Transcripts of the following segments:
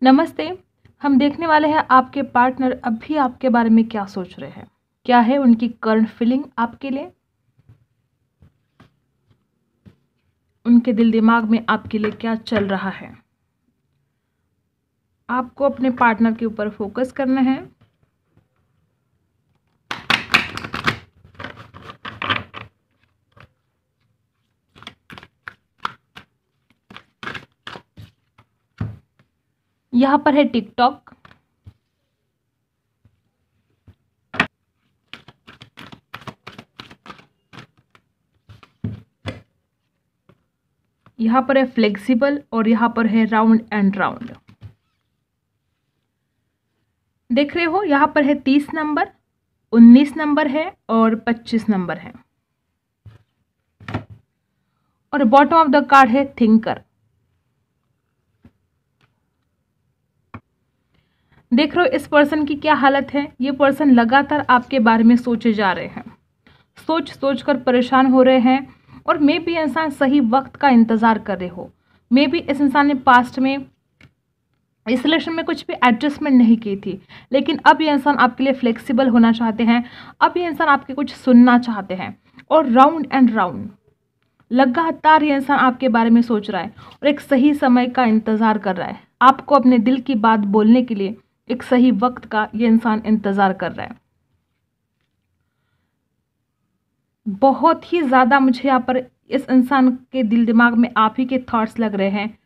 नमस्ते। हम देखने वाले हैं आपके पार्टनर अभी आपके बारे में क्या सोच रहे हैं। क्या है उनकी करंट फीलिंग आपके लिए, उनके दिल दिमाग में आपके लिए क्या चल रहा है। आपको अपने पार्टनर के ऊपर फोकस करना है। यहाँ पर है टिकटॉक, यहाँ पर है फ्लेक्सिबल और यहाँ पर है राउंड एंड राउंड। देख रहे हो, यहाँ पर है 30 नंबर, 19 नंबर है और 25 नंबर है। और बॉटम ऑफ द कार्ड है थिंकर। देख रहे हो इस पर्सन की क्या हालत है। ये पर्सन लगातार आपके बारे में सोचे जा रहे हैं, सोच सोच कर परेशान हो रहे हैं। और मे भी इंसान सही वक्त का इंतज़ार कर रहे हो। मे भी इस इंसान ने पास्ट में इस रिलेशन में कुछ भी एडजस्टमेंट नहीं की थी, लेकिन अब ये इंसान आपके लिए फ्लेक्सिबल होना चाहते हैं। अब ये इंसान आपके कुछ सुनना चाहते हैं। और राउंड एंड राउंड लगातार ये इंसान आपके बारे में सोच रहा है और एक सही समय का इंतज़ार कर रहा है। आपको अपने दिल की बात बोलने के लिए एक सही वक्त का ये इंसान इंतज़ार कर रहा है। बहुत ही ज़्यादा मुझे यहाँ पर इस इंसान के दिल दिमाग में आप ही के थॉट्स लग रहे हैं।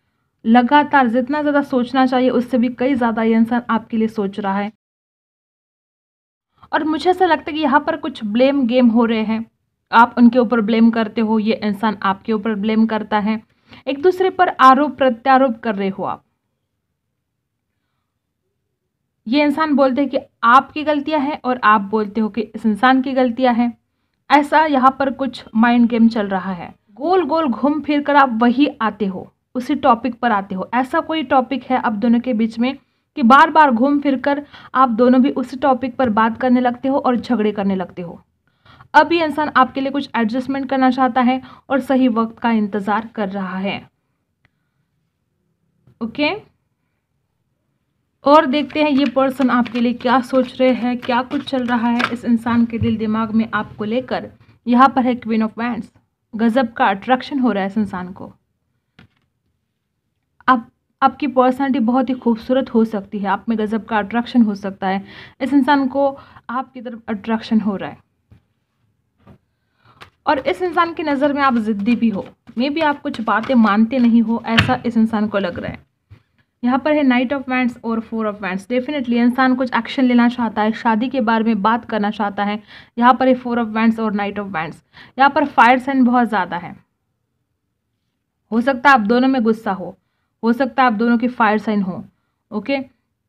लगातार जितना ज़्यादा सोचना चाहिए उससे भी कई ज़्यादा ये इंसान आपके लिए सोच रहा है। और मुझे ऐसा लगता है कि यहाँ पर कुछ ब्लेम गेम हो रहे हैं। आप उनके ऊपर ब्लेम करते हो, ये इंसान आपके ऊपर ब्लेम करता है। एक दूसरे पर आरोप प्रत्यारोप कर रहे हो आप। ये इंसान बोलते हैं कि आपकी गलतियां हैं और आप बोलते हो कि इस इंसान की गलतियां हैं। ऐसा यहाँ पर कुछ माइंड गेम चल रहा है। गोल गोल घूम फिर कर आप वही आते हो, उसी टॉपिक पर आते हो। ऐसा कोई टॉपिक है आप दोनों के बीच में कि बार बार घूम फिर कर आप दोनों भी उसी टॉपिक पर बात करने लगते हो और झगड़े करने लगते हो। अब ये इंसान आपके लिए कुछ एडजस्टमेंट करना चाहता है और सही वक्त का इंतज़ार कर रहा है। ओके, और देखते हैं ये पर्सन आपके लिए क्या सोच रहे हैं, क्या कुछ चल रहा है इस इंसान के दिल दिमाग में आपको लेकर। यहाँ पर है क्वीन ऑफ वैंड्स। गजब का अट्रैक्शन हो रहा है इस इंसान को। आपकी पर्सनालिटी बहुत ही खूबसूरत हो सकती है, आप में गजब का अट्रैक्शन हो सकता है। इस इंसान को आपकी तरफ अट्रैक्शन हो रहा है और इस इंसान की नज़र में आप ज़िद्दी भी हो। मे बी आप कुछ बातें मानते नहीं हो, ऐसा इस इंसान को लग रहा है। यहाँ पर है नाइट ऑफ वैंड्स और 4 ऑफ वैंड्स। डेफिनेटली इंसान कुछ एक्शन लेना चाहता है, शादी के बारे में बात करना चाहता है। यहाँ पर है 4 ऑफ वैंड्स और नाइट ऑफ वैंड्स। यहाँ पर फायर साइन बहुत ज़्यादा है। हो सकता है आप दोनों में गुस्सा हो सकता है आप दोनों की फायर साइन हो। ओके,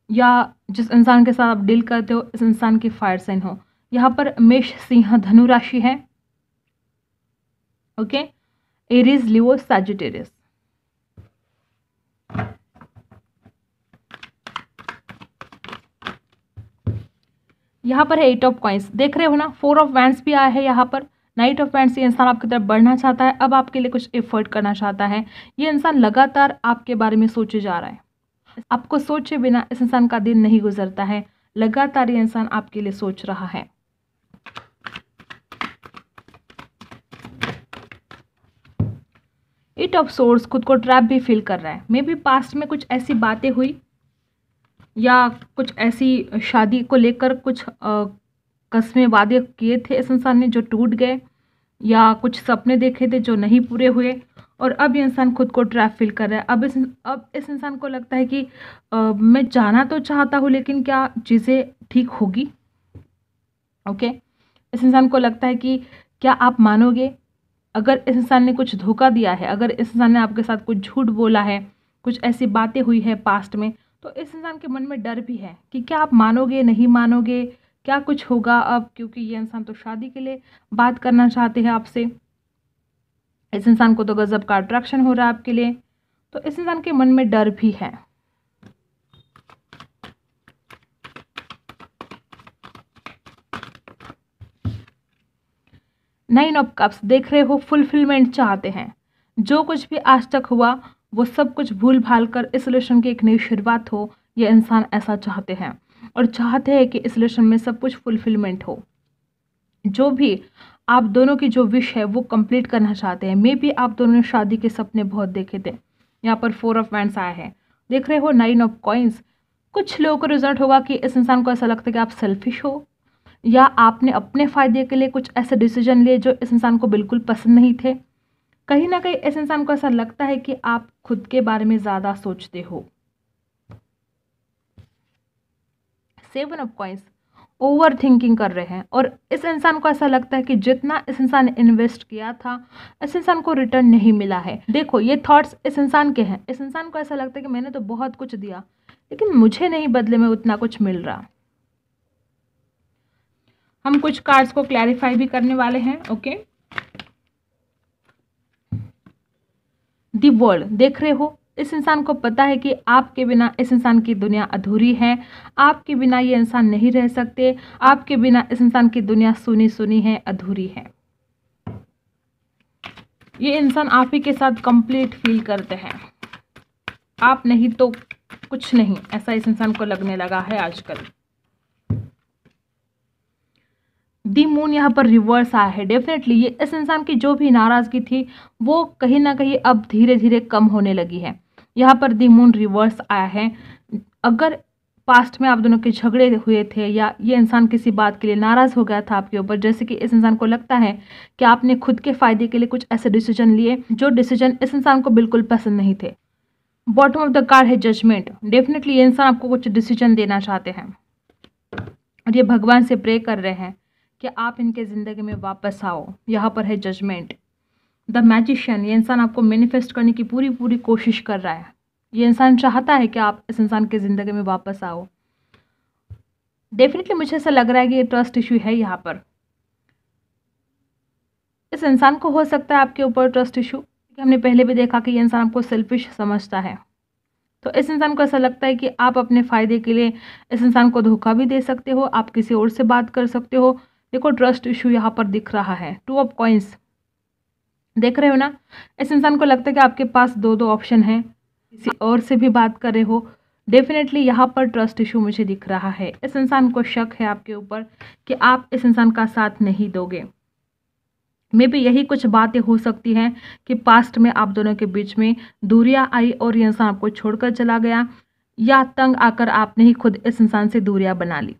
या जिस इंसान के साथ आप डील करते हो इस इंसान की फायर साइन हो। यहाँ पर मेष सिंह धनु राशि है। Okay, Aries Leo Sagittarius. यहाँ पर है 8 ऑफ कॉइंस। देख रहे हो ना, 4 ऑफ वैंड्स भी आया है यहाँ पर। नाइट ऑफ वैंड्स, ये इंसान आपकी तरफ बढ़ना चाहता है, अब आपके लिए कुछ एफर्ट करना चाहता है। ये इंसान लगातार आपके बारे में सोचे जा रहा है। आपको सोचे बिना इस इंसान का दिन नहीं गुजरता है। लगातार ये इंसान आपके लिए सोच रहा है। एट ऑफ सोर्स, खुद को ट्रैप भी फील कर रहा है। मे बी पास्ट में कुछ ऐसी बातें हुई या कुछ ऐसी शादी को लेकर कुछ कस्में वादे किए थे इस इंसान ने जो टूट गए, या कुछ सपने देखे थे जो नहीं पूरे हुए। और अब ये इंसान खुद को ट्रैप फील कर रहा है। अब इस इंसान को लगता है कि मैं जाना तो चाहता हूँ लेकिन क्या चीज़ें ठीक होगी। ओके, इस इंसान को लगता है कि क्या आप मानोगे अगर इस इंसान ने कुछ धोखा दिया है, अगर इस इंसान ने आपके साथ कुछ झूठ बोला है, कुछ ऐसी बातें हुई है पास्ट में, तो इस इंसान के मन में डर भी है कि क्या आप मानोगे नहीं मानोगे, क्या कुछ होगा अब। क्योंकि ये इंसान तो शादी के लिए बात करना चाहते हैं आपसे। इस इंसान को तो गजब का अट्रैक्शन हो रहा है आपके लिए, तो इस इंसान के मन में डर भी है। Nine of cups. देख रहे हो, फुलफिलमेंट चाहते हैं। जो कुछ भी आज तक हुआ वो सब कुछ भूल भाल कर इस रिलेशन की एक नई शुरुआत हो, ये इंसान ऐसा चाहते हैं और चाहते हैं कि इस रिलेशन में सब कुछ फुलफिलमेंट हो। जो भी आप दोनों की जो विश है वो कंप्लीट करना चाहते हैं। मे बी आप दोनों ने शादी के सपने बहुत देखे थे। यहाँ पर 4 ऑफ वैंड्स आया है, देख रहे हो 9 ऑफ कॉइंस। कुछ लोगों को रिजल्ट होगा कि इस इंसान को ऐसा लगता है कि आप सेल्फिश हो, या आपने अपने फ़ायदे के लिए कुछ ऐसे डिसीजन लिए जो इस इंसान को बिल्कुल पसंद नहीं थे। कहीं ना कहीं इस इंसान को ऐसा लगता है कि आप खुद के बारे में ज़्यादा सोचते हो। 7 ऑफ कॉइंस, ओवर थिंकिंग कर रहे हैं और इस इंसान को ऐसा लगता है कि जितना इस इंसान ने इन्वेस्ट किया था इस इंसान को रिटर्न नहीं मिला है। देखो ये थॉट्स इस इंसान के हैं। इस इंसान को ऐसा लगता है कि मैंने तो बहुत कुछ दिया लेकिन मुझे नहीं बदले में उतना कुछ मिल रहा। हम कुछ कार्ड्स को क्लैरिफाई भी करने वाले हैं। ओके, दी वर्ल्ड, देख रहे हो इस इंसान को पता है कि आपके बिना इस इंसान की दुनिया अधूरी है। आपके बिना ये इंसान नहीं रह सकते। आपके बिना इस इंसान की दुनिया सुनी सुनी है, अधूरी है। ये इंसान आप ही के साथ कंप्लीट फील करते हैं। आप नहीं तो कुछ नहीं, ऐसा इस इंसान को लगने लगा है आजकल। दी मून यहाँ पर रिवर्स आया है। डेफिनेटली ये इस इंसान की जो भी नाराज़गी थी वो कहीं ना कहीं अब धीरे धीरे कम होने लगी है। यहाँ पर दी मून रिवर्स आया है। अगर पास्ट में आप दोनों के झगड़े हुए थे या ये इंसान किसी बात के लिए नाराज़ हो गया था आपके ऊपर, जैसे कि इस इंसान को लगता है कि आपने खुद के फ़ायदे के लिए कुछ ऐसे डिसीजन लिए जो डिसीजन इस इंसान को बिल्कुल पसंद नहीं थे। बॉटम ऑफ द कार्ड है जजमेंट। डेफिनेटली ये इंसान आपको कुछ डिसीजन देना चाहते हैं और ये भगवान से प्रे कर रहे हैं कि आप इनके ज़िंदगी में वापस आओ। यहाँ पर है जजमेंट। द मैजिशियन, ये इंसान आपको मैनिफेस्ट करने की पूरी पूरी कोशिश कर रहा है। ये इंसान चाहता है कि आप इस इंसान की ज़िंदगी में वापस आओ। डेफिनेटली मुझे ऐसा लग रहा है कि ये ट्रस्ट इशू है। यहाँ पर इस इंसान को हो सकता है आपके ऊपर ट्रस्ट इशू। हमने पहले भी देखा कि ये इंसान आपको सेल्फिश समझता है, तो इस इंसान को ऐसा लगता है कि आप अपने फ़ायदे के लिए इस इंसान को धोखा भी दे सकते हो, आप किसी और से बात कर सकते हो। देखो ट्रस्ट इशू यहाँ पर दिख रहा है। 2 ऑफ कॉइंस, देख रहे हो ना, इस इंसान को लगता है कि आपके पास दो दो ऑप्शन है, किसी और से भी बात कर रहे हो। डेफिनेटली यहाँ पर ट्रस्ट इशू मुझे दिख रहा है। इस इंसान को शक है आपके ऊपर कि आप इस इंसान का साथ नहीं दोगे। मे बी यही कुछ बातें हो सकती हैं कि पास्ट में आप दोनों के बीच में दूरियां आई और ये इंसान आपको छोड़कर चला गया, या तंग आकर आपने ही खुद इस इंसान से दूरियां बना ली।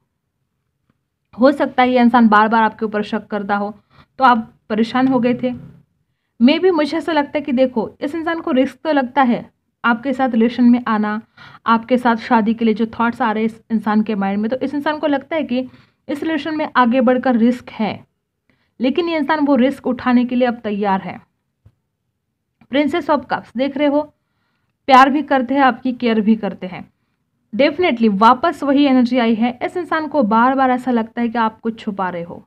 हो सकता है ये इंसान बार बार आपके ऊपर शक करता हो तो आप परेशान हो गए थे। मे बी मुझे ऐसा लगता है कि देखो इस इंसान को रिस्क तो लगता है आपके साथ रिलेशन में आना, आपके साथ शादी के लिए जो थॉट्स आ रहे हैं इस इंसान के माइंड में, तो इस इंसान को लगता है कि इस रिलेशन में आगे बढ़कर रिस्क है, लेकिन ये इंसान वो रिस्क उठाने के लिए अब तैयार है। प्रिंसेस ऑफ कप्स, देख रहे हो, प्यार भी करते हैं, आपकी केयर भी करते हैं। डेफिनेटली वापस वही एनर्जी आई है। इस इंसान को बार बार ऐसा लगता है कि आप कुछ छुपा रहे हो,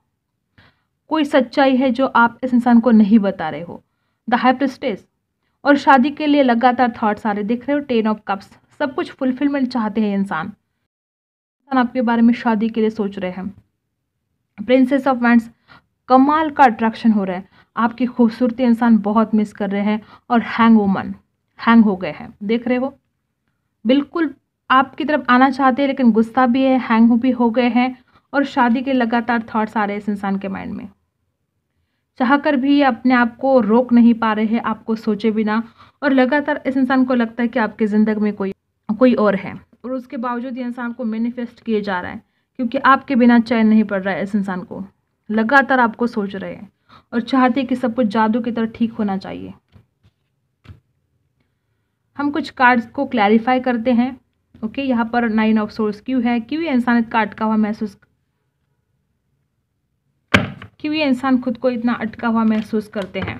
कोई सच्चाई है जो आप इस इंसान को नहीं बता रहे हो। द हाई प्रिस्टेस, और शादी के लिए लगातार थॉट्स आ रहे, देख रहे हो 10 ऑफ कप्स। सब कुछ फुलफिलमेंट चाहते हैं इंसान आपके बारे में शादी के लिए सोच रहे हैं। प्रिंसेस ऑफ वैंड्स, कमाल का अट्रैक्शन हो रहा है, आपकी खूबसूरती इंसान बहुत मिस कर रहे हैं और हैंग हो गए हैं। देख रहे हो बिल्कुल आपकी तरफ आना चाहते हैं लेकिन गुस्सा भी है, हैंग भी हो गए हैं और शादी के लगातार थॉट्स आ रहे हैं इस इंसान के माइंड में। चाहकर भी ये अपने आप को रोक नहीं पा रहे हैं आपको सोचे बिना, और लगातार इस इंसान को लगता है कि आपकी ज़िंदगी में कोई और है, और उसके बावजूद ये इंसान को मैनिफेस्ट किए जा रहा है क्योंकि आपके बिना चैन नहीं पड़ रहा है। इस इंसान को लगातार आपको सोच रहे हैं और चाहते हैं कि सब कुछ जादू की तरह ठीक होना चाहिए। हम कुछ कार्ड्स को क्लैरिफाई करते हैं। ओके, यहाँ पर 9 ऑफ सोर्स क्यों है, क्यों ये इंसान इतना अटका हुआ महसूस, क्यों ये इंसान खुद को इतना अटका हुआ महसूस करते हैं।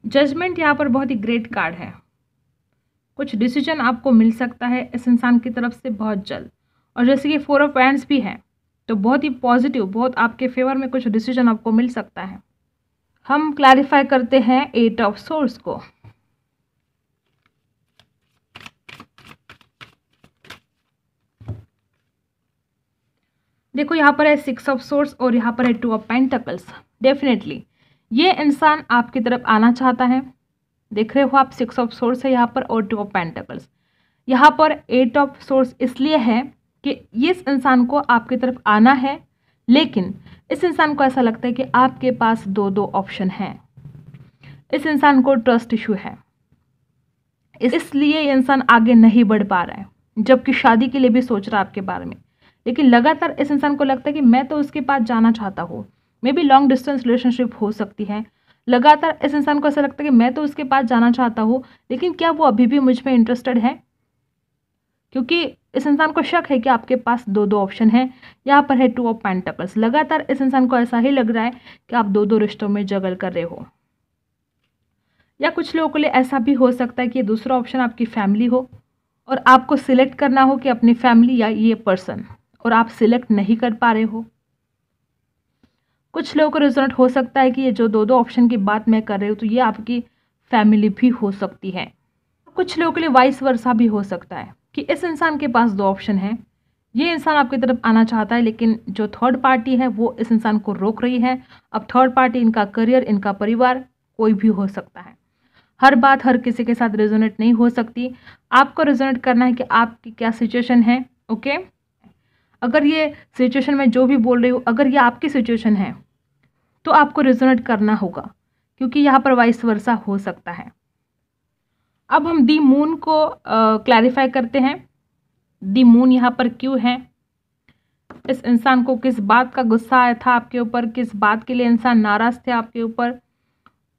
जजमेंट यहाँ पर बहुत ही ग्रेट कार्ड है। कुछ डिसीजन आपको मिल सकता है इस इंसान की तरफ से बहुत जल्द, और जैसे कि 4 ऑफ वैंड्स भी है तो बहुत ही पॉजिटिव, बहुत आपके फेवर में कुछ डिसीजन आपको मिल सकता है। हम क्लैरिफाई करते हैं 8 ऑफ सोर्स को। देखो यहाँ पर है 6 ऑफ सोर्स और यहाँ पर है 2 ऑफ पेंटिकल्स। डेफिनेटली ये इंसान आपकी तरफ आना चाहता है। देख रहे हो आप 6 ऑफ सोर्स है यहाँ पर और 2 ऑफ पेंटिकल्स। यहाँ पर 8 ऑफ सोर्स इसलिए है कि इस इंसान को आपकी तरफ आना है, लेकिन इस इंसान को ऐसा लगता है कि आपके पास दो ऑप्शन हैं। इस इंसान को ट्रस्ट इशू है, इसलिए ये इंसान आगे नहीं बढ़ पा रहा है, जबकि शादी के लिए भी सोच रहा है आपके बारे में। लेकिन लगातार इस इंसान को लगता है कि मैं तो उसके पास जाना चाहता हूँ। May be long distance relationship हो सकती है। लगातार इस इंसान को ऐसा लगता है कि मैं तो उसके पास जाना चाहता हूँ, लेकिन क्या वो अभी भी मुझ में इंटरेस्टेड है? क्योंकि इस इंसान को शक है कि आपके पास दो ऑप्शन हैं। यहाँ पर है 2 ऑफ पेंटिकल्स। लगातार इस इंसान को ऐसा ही लग रहा है कि आप दो रिश्तों में जगल कर रहे हो। या कुछ लोगों के लिए ऐसा भी हो सकता है कि ये दूसरा ऑप्शन आपकी फैमिली हो और आपको सिलेक्ट करना हो कि अपनी फैमिली या ये पर्सन, और आप सिलेक्ट नहीं कर पा रहे हो। कुछ लोगों को रिजल्ट हो सकता है कि ये जो दो ऑप्शन की बात मैं कर रही हूँ तो ये आपकी फैमिली भी हो सकती है। कुछ लोगों के लिए वाइस वर्सा भी हो सकता है कि इस इंसान के पास 2 ऑप्शन हैं। ये इंसान आपकी तरफ आना चाहता है, लेकिन जो थर्ड पार्टी है वो इस इंसान को रोक रही है। अब थर्ड पार्टी इनका करियर, इनका परिवार, कोई भी हो सकता है। हर बात हर किसी के साथ रेजोनेट नहीं हो सकती। आपको रेजोनेट करना है कि आपकी क्या सिचुएशन है। ओके, अगर ये सिचुएशन में जो भी बोल रही हूँ, अगर ये आपकी सिचुएशन है तो आपको रेजोनेट करना होगा, क्योंकि यहाँ पर वाइस वर्सा हो सकता है। अब हम दी मून को क्लैरिफाई करते हैं। दी मून यहाँ पर क्यों है, इस इंसान को किस बात का गुस्सा आया था आपके ऊपर, किस बात के लिए इंसान नाराज़ थे आपके ऊपर।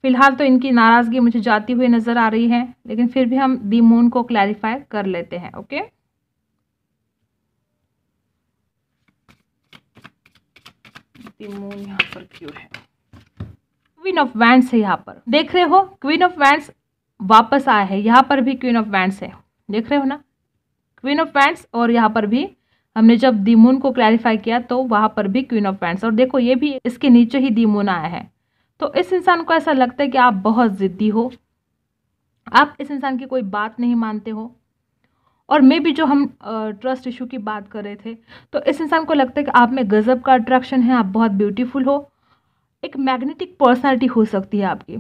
फिलहाल तो इनकी नाराज़गी मुझे जाती हुई नज़र आ रही है, लेकिन फिर भी हम दी मून को क्लैरिफाई कर लेते हैं। ओके, दी मून यहाँ पर क्यों है। क्वीन ऑफ वैंड्स है यहाँ पर, देख रहे हो क्वीन ऑफ वैंड्स वापस आया है। यहाँ पर भी क्वीन ऑफ वैंड्स है, देख रहे हो ना, क्वीन ऑफ वैंड्स। और यहाँ पर भी हमने जब दी मून को क्लैरिफाई किया तो वहाँ पर भी क्वीन ऑफ वैंड्स, और देखो ये भी इसके नीचे ही दी मून आया है। तो इस इंसान को ऐसा लगता है कि आप बहुत ज़िद्दी हो, आप इस इंसान की कोई बात नहीं मानते हो। और मे भी जो हम ट्रस्ट इशू की बात कर रहे थे, तो इस इंसान को लगता है कि आप में गजब का अट्रैक्शन है, आप बहुत ब्यूटीफुल हो, एक मैग्नेटिक पर्सनालिटी हो सकती है आपकी।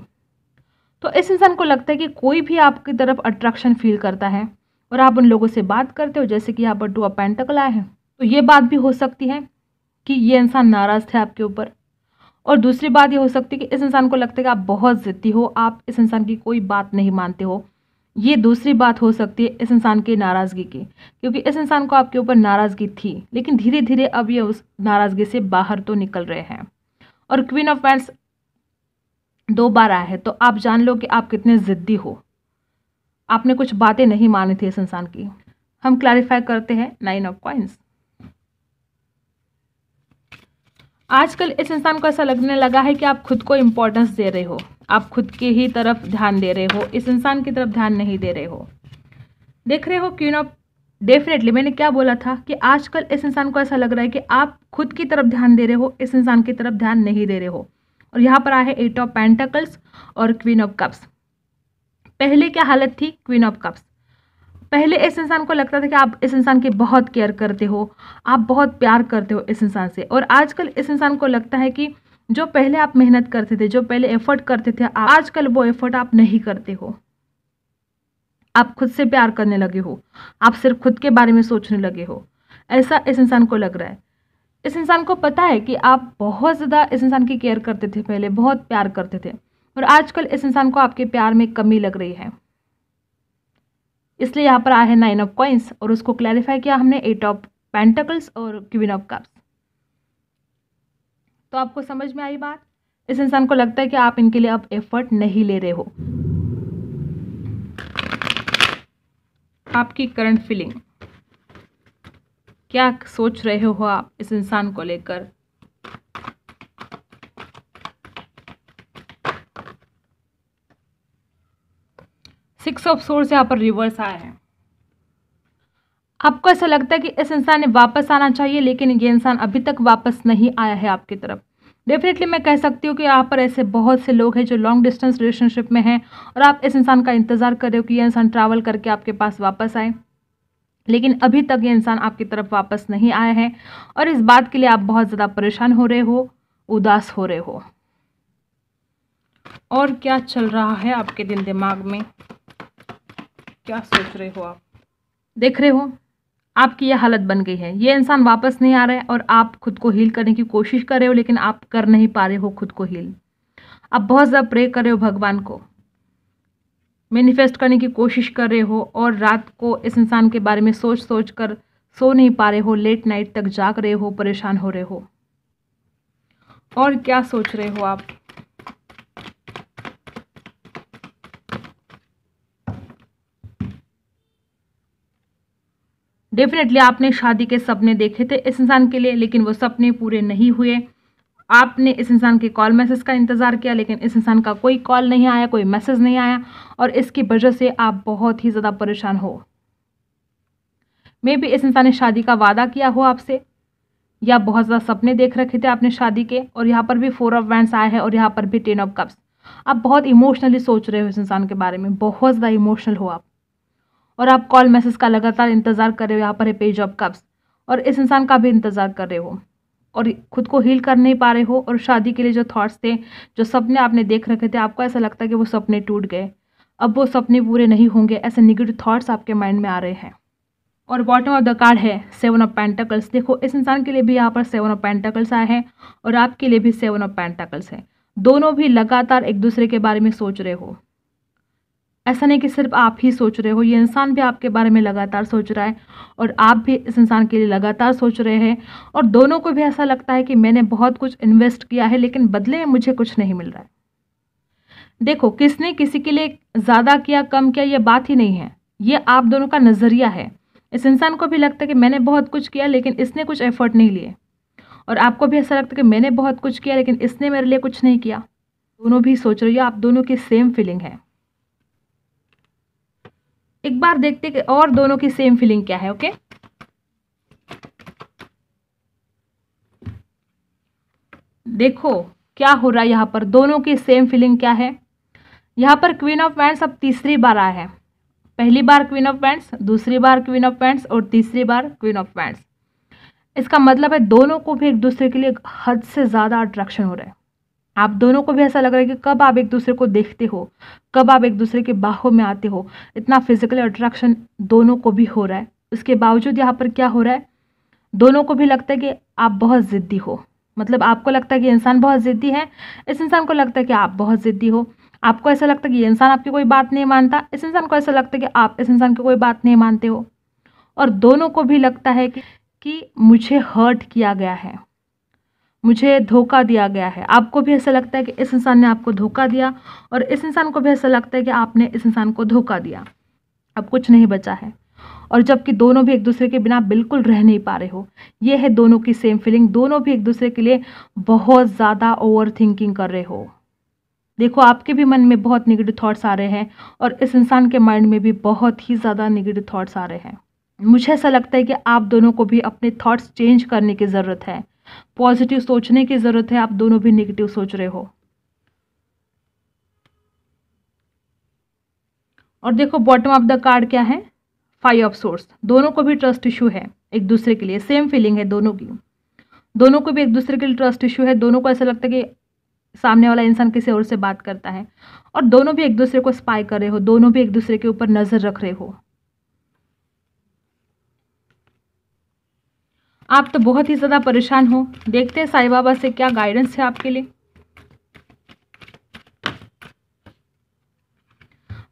तो इस इंसान को लगता है कि कोई भी आपकी तरफ अट्रैक्शन फील करता है और आप उन लोगों से बात करते हो, जैसे कि यहाँ पर 2 ऑफ पेंटिकल आए हैं। तो ये बात भी हो सकती है कि ये इंसान नाराज़ थे आपके ऊपर। और दूसरी बात ये हो सकती है कि इस इंसान को लगता है कि आप बहुत ज़िद्दी हो, आप इस इंसान की कोई बात नहीं मानते हो। ये दूसरी बात हो सकती है इस इंसान की नाराज़गी की, क्योंकि इस इंसान को आपके ऊपर नाराज़गी थी, लेकिन धीरे धीरे अब ये उस नाराज़गी से बाहर तो निकल रहे हैं। और क्वीन ऑफ वैंड्स 2 बार आया है, तो आप जान लो कि आप कितने ज़िद्दी हो, आपने कुछ बातें नहीं मानी थी इस इंसान की। हम क्लैरिफाई करते हैं 9 ऑफ कॉइंस। आजकल इस इंसान को ऐसा लगने लगा है कि आप खुद को इम्पोर्टेंस दे रहे हो, आप खुद की ही तरफ ध्यान दे रहे हो, इस इंसान की तरफ ध्यान नहीं दे रहे हो। देख रहे हो क्वीन ऑफ, डेफिनेटली मैंने क्या बोला था कि आजकल इस इंसान को ऐसा लग रहा है कि आप खुद की तरफ ध्यान दे रहे हो, इस इंसान की तरफ ध्यान नहीं दे रहे हो। और यहाँ पर आया है 8 ऑफ पेंटिकल्स और क्वीन ऑफ कप्स। पहले क्या हालत थी, क्वीन ऑफ कप्स, पहले इस इंसान को लगता था कि आप इस इंसान की बहुत केयर करते हो, आप बहुत प्यार करते हो इस इंसान से। और आजकल इस इंसान को लगता है कि जो पहले आप मेहनत करते थे, जो पहले एफर्ट करते थे, आजकल वो एफर्ट आप नहीं करते हो। आप खुद से प्यार करने लगे हो, आप सिर्फ खुद के बारे में सोचने लगे हो, ऐसा इस इंसान को लग रहा है। इस इंसान को पता है कि आप बहुत ज़्यादा इस इंसान की केयर करते थे, पहले बहुत प्यार करते थे, और आजकल इस इंसान को आपके प्यार में कमी लग रही है। इसलिए यहाँ पर आया है 9 ऑफ कॉइंस, और उसको क्लैरिफाई किया हमने 8 ऑफ पेंटिकल्स और क्वीन ऑफ कप्स। तो आपको समझ में आई बात। इस इंसान को लगता है कि आप इनके लिए अब एफर्ट नहीं ले रहे हो। आपकी करंट फीलिंग, क्या सोच रहे हो आप इस इंसान को लेकर। सिक्स ऑफ सोर्स यहाँ पर रिवर्स आया है। आपको ऐसा लगता है कि इस इंसान ने वापस आना चाहिए, लेकिन ये इंसान अभी तक वापस नहीं आया है आपकी तरफ। डेफिनेटली मैं कह सकती हूँ कि यहाँ पर ऐसे बहुत से लोग हैं जो लॉन्ग डिस्टेंस रिलेशनशिप में हैं और आप इस इंसान का इंतज़ार कर रहे हो कि ये इंसान ट्रैवल करके आपके पास वापस आए, लेकिन अभी तक ये इंसान आपकी तरफ वापस नहीं आया है। और इस बात के लिए आप बहुत ज़्यादा परेशान हो रहे हो, उदास हो रहे हो। और क्या चल रहा है आपके दिल दिमाग में, क्या सोच रहे हो आप। देख रहे हो आपकी यह हालत बन गई है, ये इंसान वापस नहीं आ रहा है और आप खुद को हील करने की कोशिश कर रहे हो, लेकिन आप कर नहीं पा रहे हो खुद को हील। आप बहुत ज़्यादा प्रे कर रहे हो भगवान को, मैनिफेस्ट करने की कोशिश कर रहे हो और रात को इस इंसान के बारे में सोच सोच कर सो नहीं पा रहे हो, लेट नाइट तक जाग रहे हो, परेशान हो रहे हो। और क्या सोच रहे हो आप। डेफिनेटली आपने शादी के सपने देखे थे इस इंसान के लिए, लेकिन वो सपने पूरे नहीं हुए। आपने इस इंसान के कॉल मैसेज का इंतज़ार किया, लेकिन इस इंसान का कोई कॉल नहीं आया, कोई मैसेज नहीं आया, और इसकी वजह से आप बहुत ही ज़्यादा परेशान हो। मे बी इस इंसान ने शादी का वादा किया हो आपसे, या बहुत ज़्यादा सपने देख रखे थे आपने शादी के, और यहाँ पर भी 4 ऑफ वैंड्स आए हैं और यहाँ पर भी 10 ऑफ कप्स। आप बहुत इमोशनली सोच रहे हो इस इंसान के बारे में, बहुत ज़्यादा इमोशनल हो आप, और आप कॉल मैसेज का लगातार इंतज़ार कर रहे हो। यहाँ पर है पेज ऑफ कप्स, और इस इंसान का भी इंतज़ार कर रहे हो और खुद को हील कर नहीं पा रहे हो। और शादी के लिए जो थॉट्स थे, जो सपने आपने देख रखे थे, आपको ऐसा लगता है कि वो सपने टूट गए, अब वो सपने पूरे नहीं होंगे, ऐसे नेगेटिव थॉट्स आपके माइंड में आ रहे हैं। और बॉटम ऑफ द कार्ड है 7 ऑफ पेंटिकल्स। देखो इस इंसान के लिए भी यहाँ पर 7 ऑफ पेंटिकल्स आए हैं और आपके लिए भी 7 ऑफ पेंटिकल्स है। दोनों भी लगातार एक दूसरे के बारे में सोच रहे हो। ऐसा नहीं कि सिर्फ आप ही सोच रहे हो, ये इंसान भी आपके बारे में लगातार सोच रहा है और आप भी इस इंसान के लिए लगातार सोच रहे हैं। और दोनों को भी ऐसा लगता है कि मैंने बहुत कुछ इन्वेस्ट किया है, लेकिन बदले में मुझे कुछ नहीं मिल रहा है। देखो किसने किसी के लिए ज़्यादा किया कम किया ये बात ही नहीं है, ये आप दोनों का नज़रिया है। इस इंसान को भी लगता है कि मैंने बहुत कुछ किया लेकिन इसने कुछ एफर्ट नहीं लिए, और आपको भी ऐसा लगता है कि मैंने बहुत कुछ किया लेकिन इसने मेरे लिए कुछ नहीं किया। दोनों भी सोच रही हो, आप दोनों की सेम फीलिंग है। एक बार देखते कि और दोनों की सेम फीलिंग क्या है। ओके, देखो क्या हो रहा है यहाँ पर, दोनों की सेम फीलिंग क्या है। यहाँ पर क्वीन ऑफ वैंड्स अब तीसरी बार आया है। पहली बार क्वीन ऑफ वैंड्स, दूसरी बार क्वीन ऑफ वैंड्स और तीसरी बार क्वीन ऑफ वैंड्स। इसका मतलब है दोनों को भी एक दूसरे के लिए हद से ज़्यादा अट्रैक्शन हो रहा है। आप दोनों को भी ऐसा लग रहा है कि कब आप एक दूसरे को देखते हो, कब आप एक दूसरे के बाहों में आते हो। इतना फिजिकल अट्रैक्शन दोनों को भी हो रहा है। उसके बावजूद यहाँ पर क्या हो रहा है, दोनों को भी लगता है कि आप बहुत ज़िद्दी हो। मतलब आपको लगता है कि इंसान बहुत ज़िद्दी है, इस इंसान को लगता है कि आप बहुत ज़िद्दी हो। आपको ऐसा लगता है कि ये इंसान आपकी कोई बात नहीं मानता, इस इंसान को ऐसा लगता है कि आप इस इंसान की कोई बात नहीं मानते हो। और दोनों को भी लगता है कि मुझे हर्ट किया गया है, मुझे धोखा दिया गया है। आपको भी ऐसा लगता है कि इस इंसान ने आपको धोखा दिया, और इस इंसान को भी ऐसा लगता है कि आपने इस इंसान को धोखा दिया। अब कुछ नहीं बचा है, और जबकि दोनों भी एक दूसरे के बिना बिल्कुल रह नहीं पा रहे हो। ये है दोनों की सेम फीलिंग, दोनों भी एक दूसरे के लिए बहुत ज़्यादा ओवर थिंकिंग कर रहे हो। देखो आपके भी मन में बहुत नेगेटिव थॉट्स आ रहे हैं, और इस इंसान के माइंड में भी बहुत ही ज़्यादा नेगेटिव थॉट्स आ रहे हैं। मुझे ऐसा लगता है कि आप दोनों को भी अपने थॉट्स चेंज करने की ज़रूरत है, पॉजिटिव सोचने की ज़रूरत है। आप दोनों भी नेगेटिव सोच रहे हो। और देखो बॉटम ऑफ द कार्ड क्या है, 5 ऑफ सोर्स। दोनों को भी ट्रस्ट इशू है एक दूसरे के लिए, सेम फीलिंग है दोनों की। दोनों को भी एक दूसरे के लिए ट्रस्ट इशू है। दोनों को ऐसा लगता है कि सामने वाला इंसान किसी और से बात करता है, और दोनों भी एक दूसरे को स्पाई कर रहे हो, दोनों भी एक दूसरे के ऊपर नज़र रख रहे हो। आप तो बहुत ही ज़्यादा परेशान हो। देखते हैं साईं बाबा से क्या गाइडेंस है आपके लिए।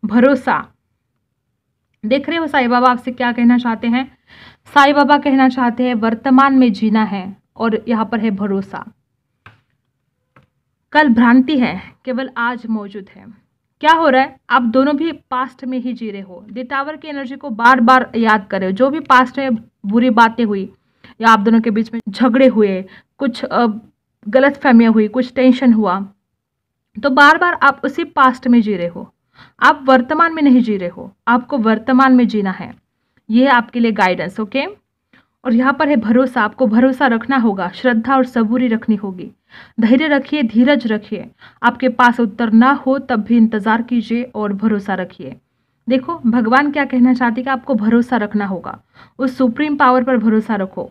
भरोसा। देख रहे हो साईं बाबा आपसे क्या कहना चाहते हैं। साईं बाबा कहना चाहते हैं वर्तमान में जीना है, और यहाँ पर है भरोसा। कल भ्रांति है, केवल आज मौजूद है। क्या हो रहा है, आप दोनों भी पास्ट में ही जी रहे हो। द टावर की एनर्जी को बार बार याद कर रहे हो। जो भी पास्ट में बुरी बातें हुई, या आप दोनों के बीच में झगड़े हुए, कुछ गलत फहमियाँ हुई, कुछ टेंशन हुआ, तो बार बार आप उसी पास्ट में जी रहे हो। आप वर्तमान में नहीं जी रहे हो, आपको वर्तमान में जीना है। ये है आपके लिए गाइडेंस। ओके, और यहाँ पर है भरोसा। आपको भरोसा रखना होगा, श्रद्धा और सबूरी रखनी होगी। धैर्य रखिए, धीरज रखिए। आपके पास उत्तर ना हो तब भी इंतज़ार कीजिए और भरोसा रखिए। देखो भगवान क्या कहना चाहते हैं कि आपको भरोसा रखना होगा, उस सुप्रीम पावर पर भरोसा रखो।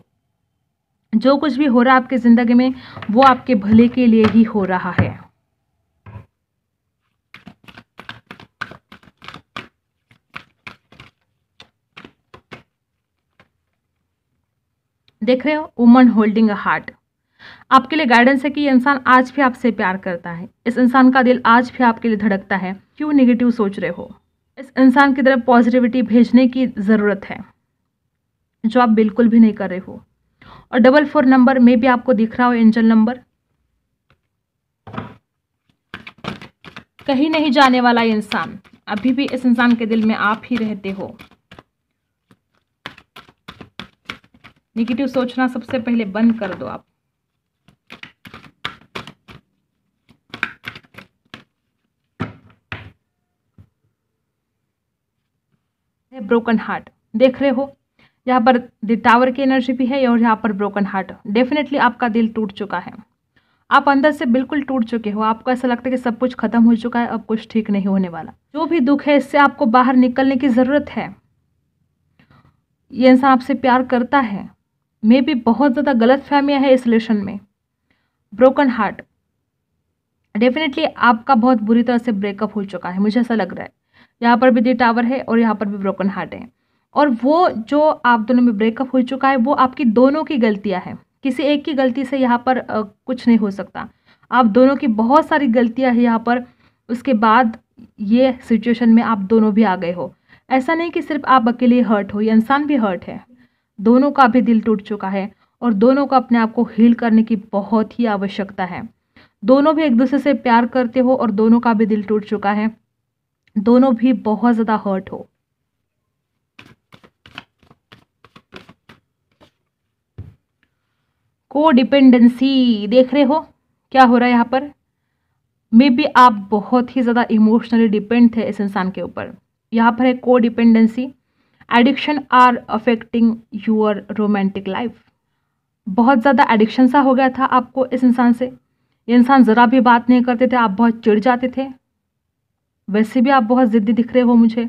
जो कुछ भी हो रहा है आपकी ज़िंदगी में, वो आपके भले के लिए ही हो रहा है। देख रहे हो, वुमन होल्डिंग अ हार्ट। आपके लिए गाइडेंस है कि ये इंसान आज भी आपसे प्यार करता है, इस इंसान का दिल आज भी आपके लिए धड़कता है। क्यों नेगेटिव सोच रहे हो? इस इंसान की तरफ पॉजिटिविटी भेजने की ज़रूरत है, जो आप बिल्कुल भी नहीं कर रहे हो। और 44 नंबर में भी आपको दिख रहा हो एंजल नंबर। कहीं नहीं जाने वाला ये इंसान, अभी भी इस इंसान के दिल में आप ही रहते हो। नेगेटिव सोचना सबसे पहले बंद कर दो आप। ब्रोकन हार्ट देख रहे हो, यहाँ पर द टावर की एनर्जी भी है और यहाँ पर ब्रोकन हार्ट। डेफिनेटली आपका दिल टूट चुका है, आप अंदर से बिल्कुल टूट चुके हो। आपको ऐसा लगता है कि सब कुछ खत्म हो चुका है, अब कुछ ठीक नहीं होने वाला। जो भी दुख है, इससे आपको बाहर निकलने की ज़रूरत है। ये इंसान आपसे प्यार करता है, मे भी बहुत ज़्यादा गलत फहमियाँ है इस रिलेशन में। ब्रोकन हार्ट, डेफिनेटली आपका बहुत बुरी तरह से ब्रेकअप हो चुका है, मुझे ऐसा लग रहा है। यहाँ पर भी द टावर है और यहाँ पर भी ब्रोकन हार्ट है। और वो जो आप दोनों में ब्रेकअप हो चुका है, वो आपकी दोनों की गलतियाँ हैं। किसी एक की गलती से यहाँ पर कुछ नहीं हो सकता। आप दोनों की बहुत सारी गलतियाँ हैं यहाँ पर, उसके बाद ये सिचुएशन में आप दोनों भी आ गए हो। ऐसा नहीं कि सिर्फ आप अकेले हर्ट हो, ये इंसान भी हर्ट है। दोनों का भी दिल टूट चुका है और दोनों को अपने आप को हील करने की बहुत ही आवश्यकता है। दोनों भी एक दूसरे से प्यार करते हो और दोनों का भी दिल टूट चुका है, दोनों भी बहुत ज़्यादा हर्ट हो। को डिपेंडेंसी देख रहे हो क्या हो रहा है यहाँ पर? मे बी आप बहुत ही ज़्यादा इमोशनली डिपेंड थे इस इंसान के ऊपर। यहाँ पर है को dependency. Addiction are affecting your romantic life. बहुत ज़्यादा एडिक्शन सा हो गया था आपको इस इंसान से। ये इंसान ज़रा भी बात नहीं करते थे, आप बहुत चिढ़ जाते थे। वैसे भी आप बहुत ज़िद्दी दिख रहे हो मुझे।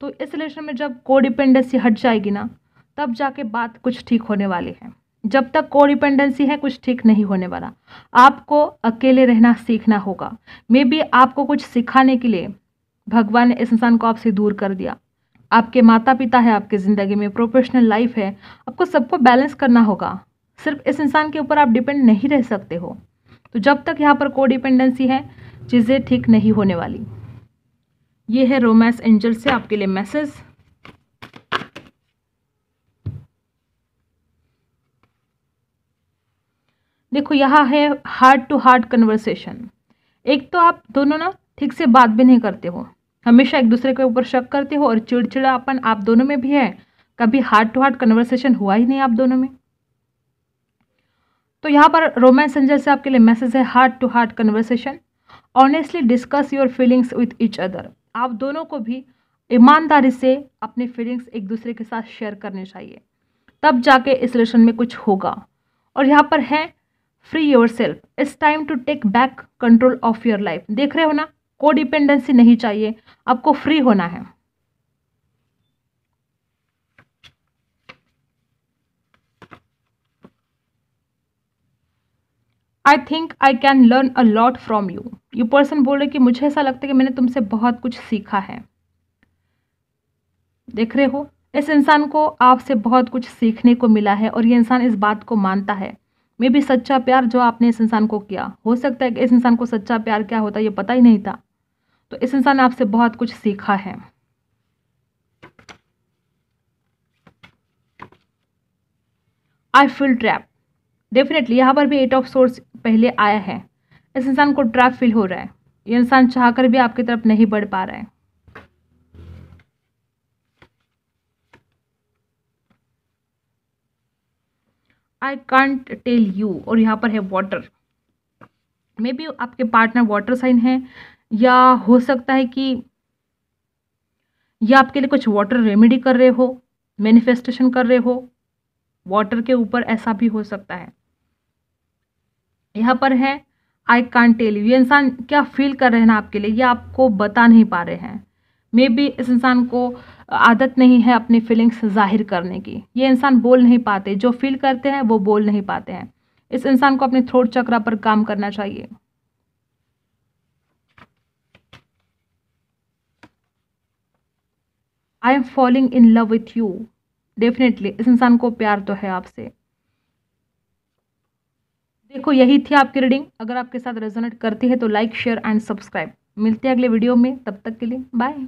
तो इस रिलेशन में जब को डिपेंडेंसी हट जाएगी ना, तब जाके बात कुछ ठीक होने वाली है। जब तक को डिपेंडेंसी है, कुछ ठीक नहीं होने वाला। आपको अकेले रहना सीखना होगा। मे बी आपको कुछ सिखाने के लिए भगवान ने इस इंसान को आपसे दूर कर दिया। आपके माता पिता है आपकी ज़िंदगी में, प्रोफेशनल लाइफ है, आपको सबको बैलेंस करना होगा। सिर्फ इस इंसान के ऊपर आप डिपेंड नहीं रह सकते हो। तो जब तक यहाँ पर को डिपेंडेंसी है, चीज़ें ठीक नहीं होने वाली। ये है रोमांस एंजल से आपके लिए मैसेज। देखो, यहाँ है हार्ट टू हार्ट कन्वर्सेशन। एक तो आप दोनों ना ठीक से बात भी नहीं करते हो, हमेशा एक दूसरे के ऊपर शक करते हो और चिड़चिड़ापन आप दोनों में भी है। कभी हार्ट टू हार्ट कन्वर्सेशन हुआ ही नहीं आप दोनों में। तो यहाँ पर रोमांस एंजल से आपके लिए मैसेज है heart to heart conversation. Honestly discuss your feelings with each other. आप दोनों को भी ईमानदारी से अपने फीलिंग्स एक दूसरे के साथ शेयर करने चाहिए, तब जाके इस रिलेशन में कुछ होगा। और यहाँ पर है free yourself, it's time to take back control of your life. देख रहे हो ना, को डिपेंडेंसी नहीं चाहिए, आपको फ्री होना है। I think I can learn a lot from you. ये पर्सन बोल रहे कि मुझे ऐसा लगता है कि मैंने तुमसे बहुत कुछ सीखा है। देख रहे हो, इस इंसान को आपसे बहुत कुछ सीखने को मिला है और ये इंसान इस बात को मानता है। मे भी सच्चा प्यार जो आपने इस इंसान को किया, हो सकता है कि इस इंसान को सच्चा प्यार क्या होता है ये पता ही नहीं था। तो इस इंसान ने आपसे बहुत कुछ सीखा है। I feel trap. डेफिनेटली यहाँ पर भी 8 ऑफ सोर्स पहले आया है। इस इंसान को ट्रैप फील हो रहा है। ये इंसान चाहकर भी आपकी तरफ नहीं बढ़ पा रहा है। आई कांट टेल यू, और यहाँ पर है वाटर। मे बी आपके पार्टनर वाटर साइन है, या हो सकता है कि या आपके लिए कुछ वाटर रेमेडी कर रहे हो, मैनिफेस्टेशन कर रहे हो वाटर के ऊपर, ऐसा भी हो सकता है। यहाँ पर है आई कांट टेल यू। ये इंसान क्या फील कर रहे हैं ना आपके लिए, ये आपको बता नहीं पा रहे हैं। मे बी इस इंसान को आदत नहीं है अपनी फीलिंग्स जाहिर करने की। ये इंसान बोल नहीं पाते, जो फील करते हैं वो बोल नहीं पाते हैं। इस इंसान को अपने थ्रोट चक्रा पर काम करना चाहिए। I am falling in love with you. Definitely इस इंसान को प्यार तो है आपसे। देखो यही थी आपकी रीडिंग। अगर आपके साथ रेजोनेट करती है तो लाइक शेयर एंड सब्सक्राइब। मिलते हैं अगले वीडियो में, तब तक के लिए बाय।